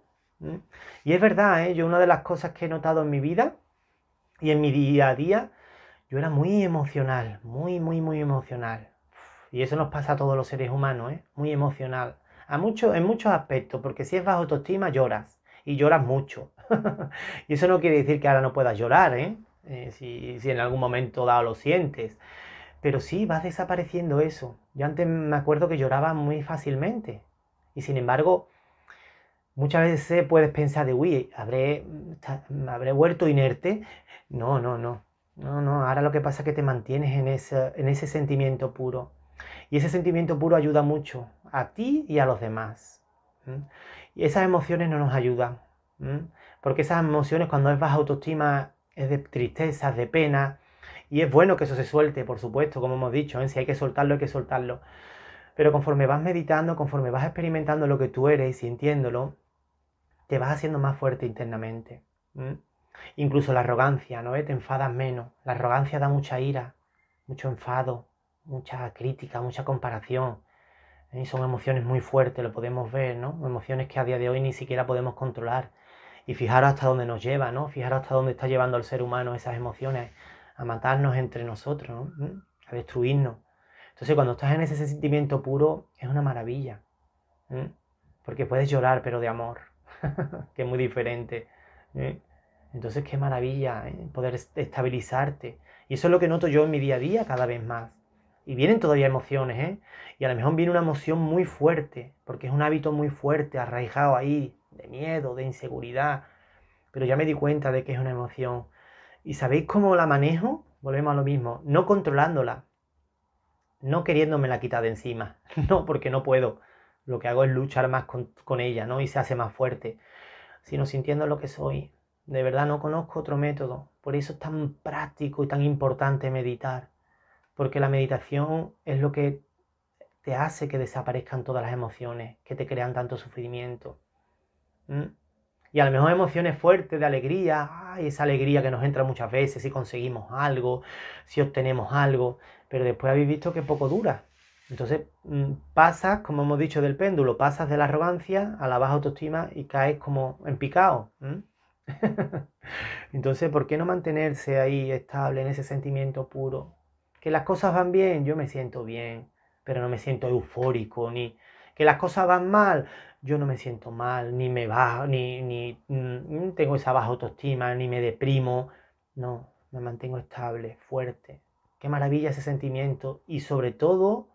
[SPEAKER 1] Y es verdad, yo una de las cosas que he notado en mi vida y en mi día a día, yo era muy emocional, muy emocional. Y eso nos pasa a todos los seres humanos, muy emocional. En muchos aspectos, porque si es baja autoestima lloras, y lloras mucho. Y eso no quiere decir que ahora no puedas llorar, si en algún momento dado lo sientes. Pero sí, vas desapareciendo eso. Yo antes me acuerdo que lloraba muy fácilmente. Y sin embargo, muchas veces puedes pensar de, uy, ¿habré vuelto inerte? No, no, no. No, no, ahora lo que pasa es que te mantienes en ese sentimiento puro. Y ese sentimiento puro ayuda mucho a ti y a los demás. Y esas emociones no nos ayudan. Porque esas emociones, cuando es baja autoestima, es de tristeza, de pena. Y es bueno que eso se suelte, por supuesto, como hemos dicho. Si hay que soltarlo, hay que soltarlo. Pero conforme vas meditando, conforme vas experimentando lo que tú eres y sintiéndolo, te vas haciendo más fuerte internamente. Incluso la arrogancia, ¿no? Te enfadas menos. La arrogancia da mucha ira, mucho enfado, mucha crítica, mucha comparación. Y son emociones muy fuertes, lo podemos ver, ¿no? Emociones que a día de hoy ni siquiera podemos controlar. Y fijaros hasta dónde nos lleva, ¿no? Fijaros hasta dónde está llevando al ser humano esas emociones, a matarnos entre nosotros, ¿no? A destruirnos. Entonces, cuando estás en ese sentimiento puro, es una maravilla. Porque puedes llorar, pero de amor, que es muy diferente. Entonces, qué maravilla poder estabilizarte. Y eso es lo que noto yo en mi día a día cada vez más. Y vienen todavía emociones, y a lo mejor viene una emoción muy fuerte, porque es un hábito muy fuerte, arraigado ahí, de miedo, de inseguridad. Pero ya me di cuenta de que es una emoción. ¿Y sabéis cómo la manejo? Volvemos a lo mismo, no controlándola, no queriéndomela quitar de encima, no, porque no puedo. Lo que hago es luchar más con ella, ¿no? Y se hace más fuerte, sino sintiendo lo que soy. De verdad no conozco otro método. Por eso es tan práctico y tan importante meditar. Porque la meditación es lo que te hace que desaparezcan todas las emociones que te crean tanto sufrimiento. Y a lo mejor emociones fuertes de alegría, esa alegría que nos entra muchas veces si conseguimos algo, si obtenemos algo, pero después habéis visto que poco dura. Entonces pasas, como hemos dicho del péndulo, pasas de la arrogancia a la baja autoestima y caes como en picado. Entonces, ¿por qué no mantenerse ahí estable en ese sentimiento puro? Que las cosas van bien, yo me siento bien, pero no me siento eufórico, ni que las cosas van mal, yo no me siento mal, ni me bajo, ni tengo esa baja autoestima, ni me deprimo. No, me mantengo estable, fuerte. Qué maravilla ese sentimiento y sobre todo,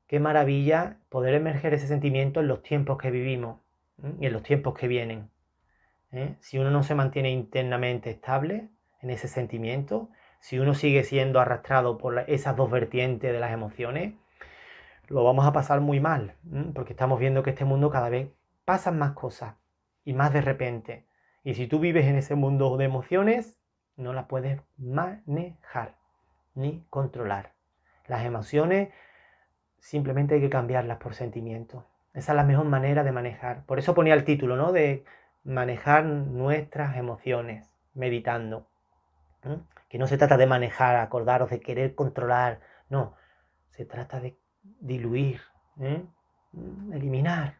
[SPEAKER 1] qué maravilla poder emerger ese sentimiento en los tiempos que vivimos y en los tiempos que vienen. Si uno no se mantiene internamente estable en ese sentimiento, si uno sigue siendo arrastrado por esas dos vertientes de las emociones, lo vamos a pasar muy mal, porque estamos viendo que este mundo cada vez pasan más cosas y más de repente. Y si tú vives en ese mundo de emociones, no las puedes manejar ni controlar. Las emociones simplemente hay que cambiarlas por sentimientos. Esa es la mejor manera de manejar. Por eso ponía el título, ¿no? De manejar nuestras emociones, meditando. Que no se trata de manejar, acordaros, de querer controlar. No, se trata de diluir, eliminar,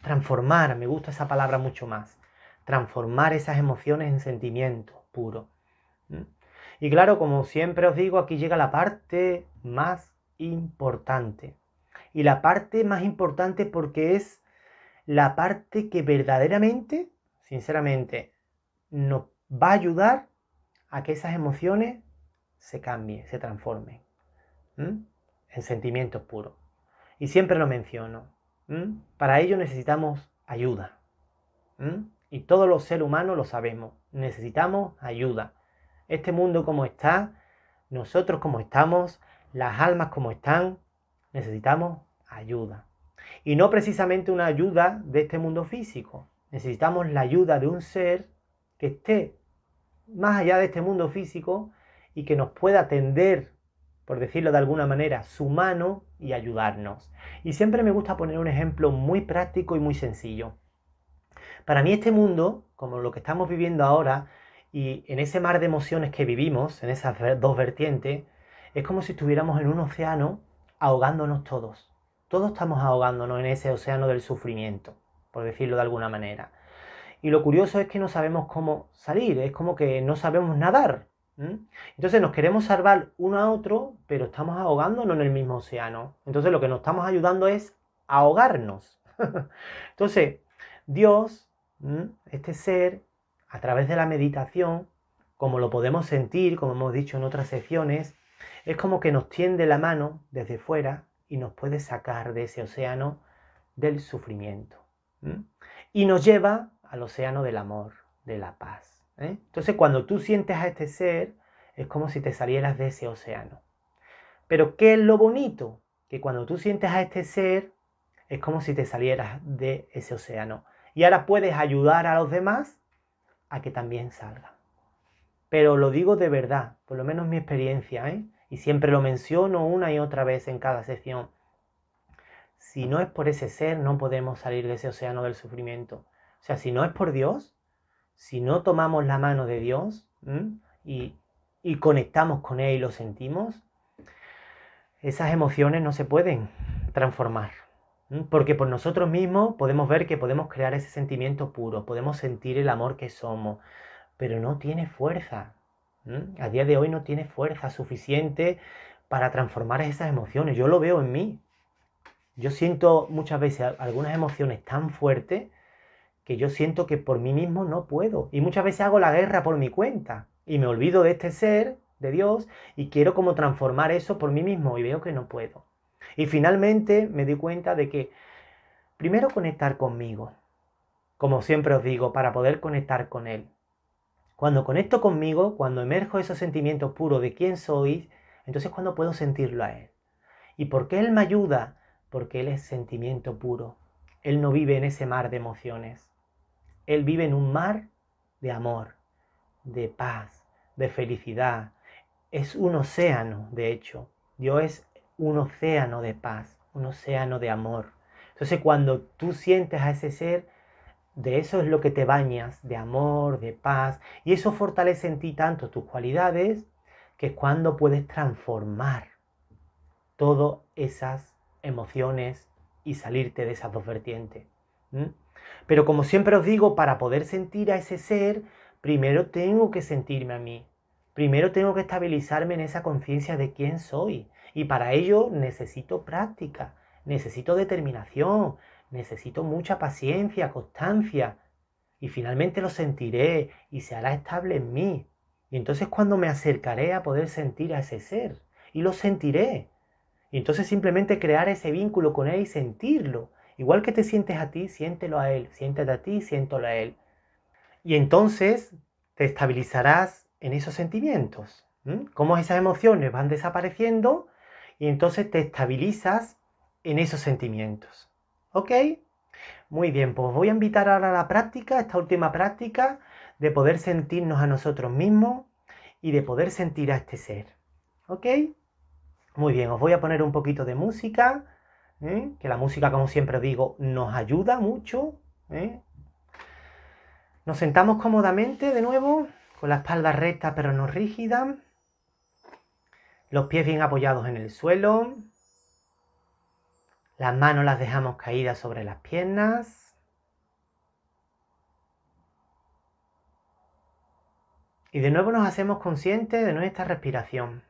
[SPEAKER 1] transformar. Me gusta esa palabra mucho más. Transformar esas emociones en sentimientos puros. Y claro, como siempre os digo, aquí llega la parte más importante. Y la parte más importante porque es la parte que verdaderamente, sinceramente, nos va a ayudar a que esas emociones se cambien, se transformen en sentimientos puros. Y siempre lo menciono. Para ello necesitamos ayuda. Y todos los seres humanos lo sabemos. Necesitamos ayuda. Este mundo como está, nosotros como estamos, las almas como están, necesitamos ayuda. Y no precisamente una ayuda de este mundo físico. Necesitamos la ayuda de un ser que esté más allá de este mundo físico y que nos pueda tender, por decirlo de alguna manera, su mano y ayudarnos. Y siempre me gusta poner un ejemplo muy práctico y muy sencillo. Para mí este mundo, como lo que estamos viviendo ahora, y en ese mar de emociones que vivimos, en esas dos vertientes, es como si estuviéramos en un océano ahogándonos todos. Todos estamos ahogándonos en ese océano del sufrimiento, por decirlo de alguna manera. Y lo curioso es que no sabemos cómo salir, es como que no sabemos nadar. Entonces nos queremos salvar uno a otro, pero estamos ahogándonos en el mismo océano. Entonces lo que nos estamos ayudando es a ahogarnos. Entonces, Dios, este ser, a través de la meditación, como lo podemos sentir, como hemos dicho en otras secciones, es como que nos tiende la mano desde fuera y nos puede sacar de ese océano del sufrimiento. Y nos lleva al océano del amor, de la paz. Entonces, cuando tú sientes a este ser, es como si te salieras de ese océano. Pero, ¿qué es lo bonito? Que cuando tú sientes a este ser, es como si te salieras de ese océano. Y ahora puedes ayudar a los demás a que también salgan. Pero lo digo de verdad, por lo menos mi experiencia, y siempre lo menciono una y otra vez en cada sección. Si no es por ese ser, no podemos salir de ese océano del sufrimiento. O sea, si no es por Dios, si no tomamos la mano de Dios y conectamos con Él y lo sentimos, esas emociones no se pueden transformar. Porque por nosotros mismos podemos ver que podemos crear ese sentimiento puro, podemos sentir el amor que somos, pero no tiene fuerza. A día de hoy no tiene fuerza suficiente para transformar esas emociones. Yo lo veo en mí. Yo siento muchas veces algunas emociones tan fuertes que yo siento que por mí mismo no puedo. Y muchas veces hago la guerra por mi cuenta. Y me olvido de este ser, de Dios, y quiero como transformar eso por mí mismo y veo que no puedo. Y finalmente me di cuenta de que primero conectar conmigo, como siempre os digo, para poder conectar con Él. Cuando conecto conmigo, cuando emerjo esos sentimientos puros de quién soy, entonces cuando puedo sentirlo a Él. ¿Y por qué Él me ayuda? Porque Él es sentimiento puro. Él no vive en ese mar de emociones. Él vive en un mar de amor, de paz, de felicidad. Es un océano, de hecho. Dios es un océano de paz, un océano de amor. Entonces cuando tú sientes a ese ser, de eso es lo que te bañas, de amor, de paz. Y eso fortalece en ti tanto tus cualidades, que es cuando puedes transformar todas esas emociones y salirte de esas dos vertientes. Pero como siempre os digo, para poder sentir a ese ser, primero tengo que sentirme a mí. Primero tengo que estabilizarme en esa conciencia de quién soy. Y para ello necesito práctica, necesito determinación, necesito mucha paciencia, constancia. Y finalmente lo sentiré y se hará estable en mí. Y entonces cuando me acercaré a poder sentir a ese ser. Y lo sentiré. Y entonces simplemente crear ese vínculo con Él y sentirlo. Igual que te sientes a ti, siéntelo a Él. Siéntete a ti, siéntelo a Él. Y entonces te estabilizarás en esos sentimientos. Cómo esas emociones van desapareciendo y entonces te estabilizas en esos sentimientos. ¿Ok? Muy bien, pues voy a invitar ahora a la práctica, esta última práctica, de poder sentirnos a nosotros mismos y de poder sentir a este ser. ¿Ok? Muy bien, os voy a poner un poquito de música, que la música, como siempre digo, nos ayuda mucho. Nos sentamos cómodamente de nuevo, con la espalda recta pero no rígida, los pies bien apoyados en el suelo, las manos las dejamos caídas sobre las piernas y de nuevo nos hacemos conscientes de nuestra respiración.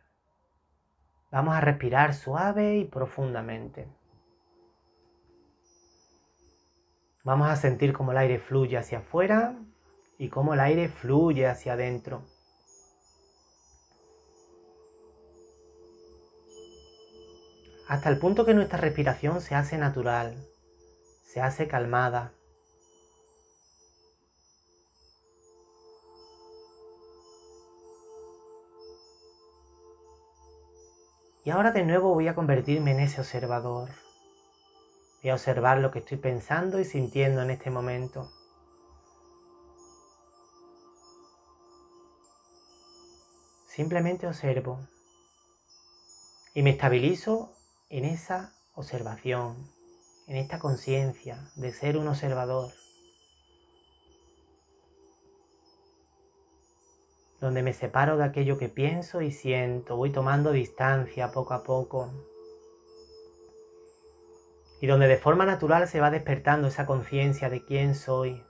[SPEAKER 1] Vamos a respirar suave y profundamente. Vamos a sentir cómo el aire fluye hacia afuera y cómo el aire fluye hacia adentro. Hasta el punto que nuestra respiración se hace natural, se hace calmada. Y ahora de nuevo voy a convertirme en ese observador. Voy a observar lo que estoy pensando y sintiendo en este momento. Simplemente observo y me estabilizo en esa observación, en esta conciencia de ser un observador, donde me separo de aquello que pienso y siento, voy tomando distancia poco a poco, y donde de forma natural se va despertando esa conciencia de quién soy.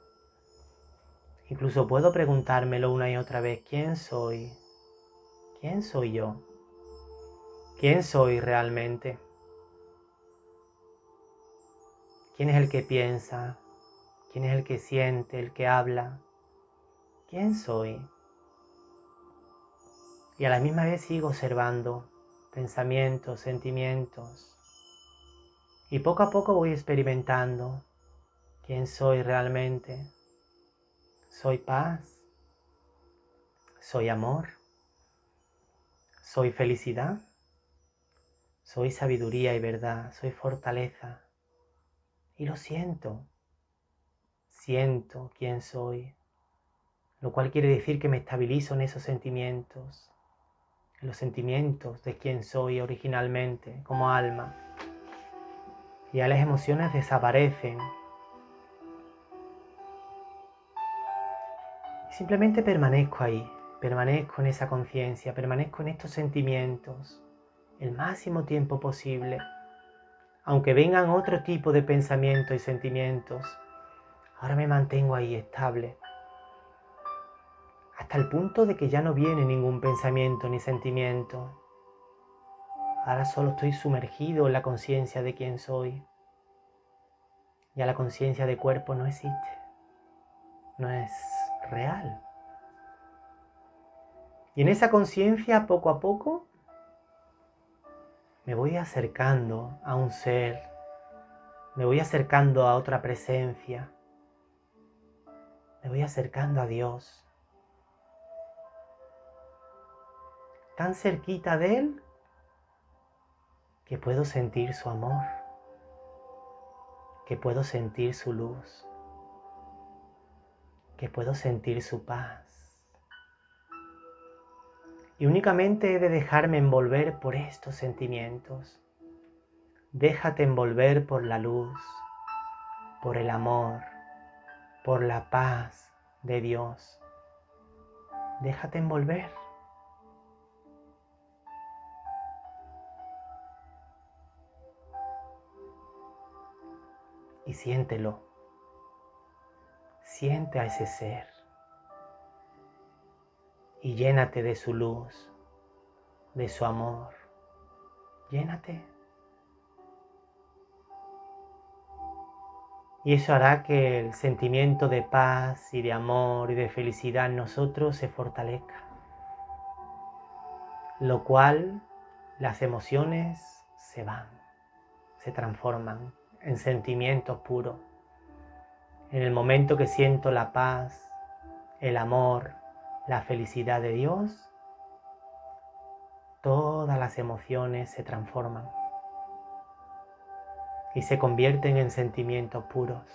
[SPEAKER 1] Incluso puedo preguntármelo una y otra vez, ¿quién soy? ¿Quién soy yo? ¿Quién soy realmente? ¿Quién es el que piensa? ¿Quién es el que siente, el que habla? ¿Quién soy? Y a la misma vez sigo observando pensamientos, sentimientos. Y poco a poco voy experimentando quién soy realmente. Soy paz. Soy amor. Soy felicidad. Soy sabiduría y verdad. Soy fortaleza. Y lo siento. Siento quién soy. Lo cual quiere decir que me estabilizo en esos sentimientos. En los sentimientos de quién soy originalmente, como alma. Y ya las emociones desaparecen. Y simplemente permanezco ahí, permanezco en esa conciencia, permanezco en estos sentimientos el máximo tiempo posible. Aunque vengan otro tipo de pensamientos y sentimientos, ahora me mantengo ahí estable. Hasta el punto de que ya no viene ningún pensamiento ni sentimiento. Ahora solo estoy sumergido en la conciencia de quién soy. Ya la conciencia de cuerpo no existe. No es real. Y en esa conciencia, poco a poco, me voy acercando a un ser, me voy acercando a otra presencia, me voy acercando a Dios. Tan cerquita de Él que puedo sentir su amor, que puedo sentir su luz, que puedo sentir su paz. Y únicamente he de dejarme envolver por estos sentimientos. Déjate envolver por la luz, por el amor, por la paz de Dios. Déjate envolver. Y siéntelo. Siente a ese ser. Y llénate de su luz, de su amor. Llénate. Y eso hará que el sentimiento de paz y de amor y de felicidad en nosotros se fortalezca. Lo cual las emociones se van, se transforman en sentimientos puros. En el momento que siento la paz, el amor, la felicidad de Dios, todas las emociones se transforman y se convierten en sentimientos puros.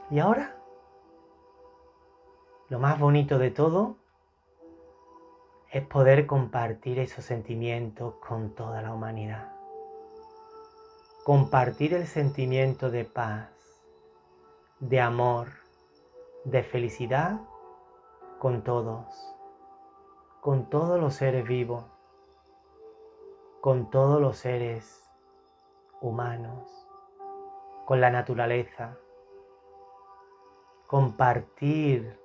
[SPEAKER 1] Y ahora, lo más bonito de todo es poder compartir esos sentimientos con toda la humanidad. Compartir el sentimiento de paz, de amor, de felicidad con todos los seres vivos, con todos los seres humanos, con la naturaleza. Compartir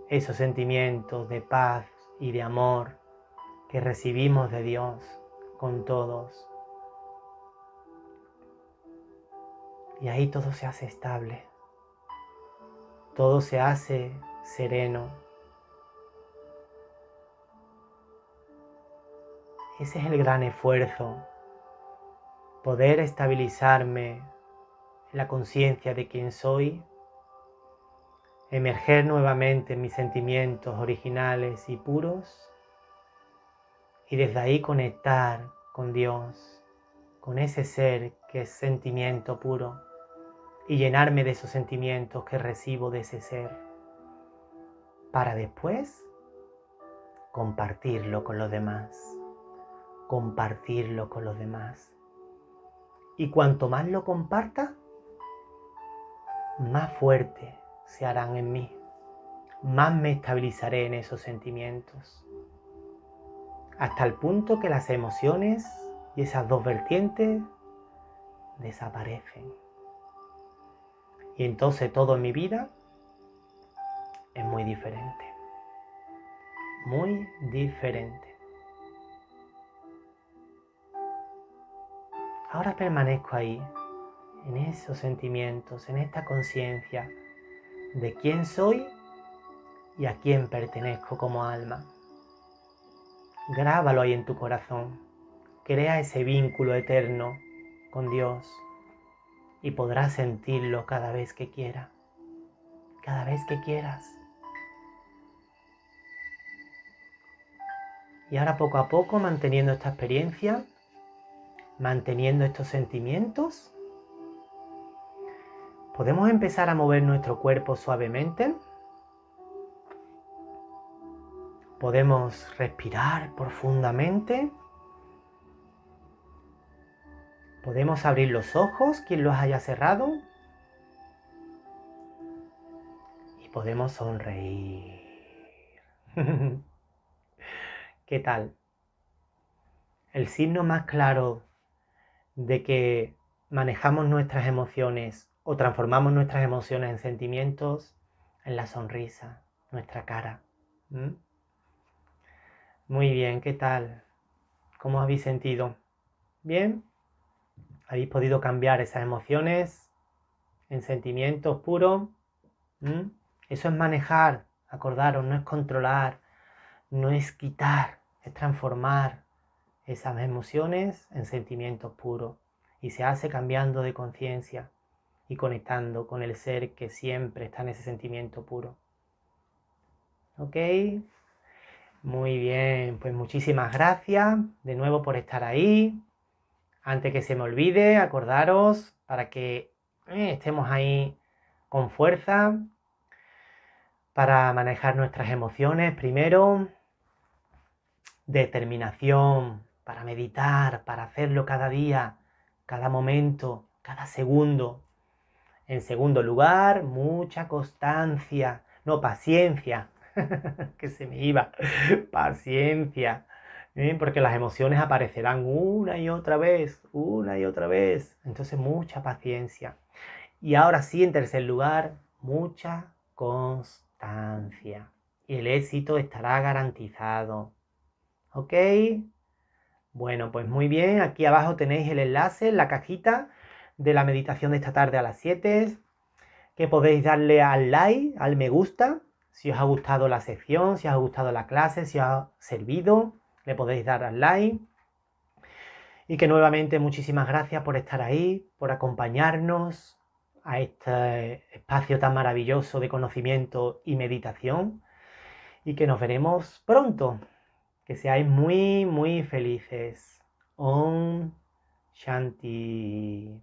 [SPEAKER 1] esos sentimientos de paz y de amor que recibimos de Dios con todos. Y ahí todo se hace estable, todo se hace sereno. Ese es el gran esfuerzo, poder estabilizarme en la conciencia de quién soy, emerger nuevamente en mis sentimientos originales y puros, y desde ahí conectar con Dios, con ese ser que es sentimiento puro, y llenarme de esos sentimientos que recibo de ese ser, para después compartirlo con los demás, compartirlo con los demás. Y cuanto más lo comparta, más fuerte se harán en mí, más me estabilizaré en esos sentimientos, hasta el punto que las emociones y esas dos vertientes desaparecen. Y entonces todo en mi vida es muy diferente, muy diferente. Ahora permanezco ahí, en esos sentimientos, en esta conciencia de quién soy y a quién pertenezco como alma. Grábalo ahí en tu corazón, crea ese vínculo eterno con Dios y podrás sentirlo cada vez que quieras, cada vez que quieras. Y ahora poco a poco, manteniendo esta experiencia, manteniendo estos sentimientos, podemos empezar a mover nuestro cuerpo suavemente. Podemos respirar profundamente. Podemos abrir los ojos, quien los haya cerrado. Y podemos sonreír. ¿Qué tal? El signo más claro de que manejamos nuestras emociones o transformamos nuestras emociones en sentimientos es la sonrisa, nuestra cara. Muy bien, ¿qué tal? ¿Cómo os habéis sentido? ¿Bien? ¿Habéis podido cambiar esas emociones en sentimientos puros? Eso es manejar, acordaros, no es controlar, no es quitar, es transformar esas emociones en sentimientos puros. Y se hace cambiando de conciencia y conectando con el ser que siempre está en ese sentimiento puro. ¿Ok? Muy bien, pues muchísimas gracias de nuevo por estar ahí. Antes que se me olvide, acordaros para que estemos ahí con fuerza para manejar nuestras emociones. Primero, determinación para meditar, para hacerlo cada día, cada momento, cada segundo. En segundo lugar, mucha constancia, no, paciencia, que se me iba, paciencia, porque las emociones aparecerán una y otra vez, entonces mucha paciencia. Y ahora sí, en tercer lugar, mucha constancia, y el éxito estará garantizado. ¿Ok? Bueno, pues muy bien, aquí abajo tenéis el enlace en la cajita de la meditación de esta tarde a las 7, que podéis darle al like, al me gusta, si os ha gustado la sección, si os ha gustado la clase, si os ha servido, le podéis dar al like. Y que nuevamente muchísimas gracias por estar ahí, por acompañarnos a este espacio tan maravilloso de conocimiento y meditación. y que nos veremos pronto. Que seáis muy, muy felices. Om Shanti.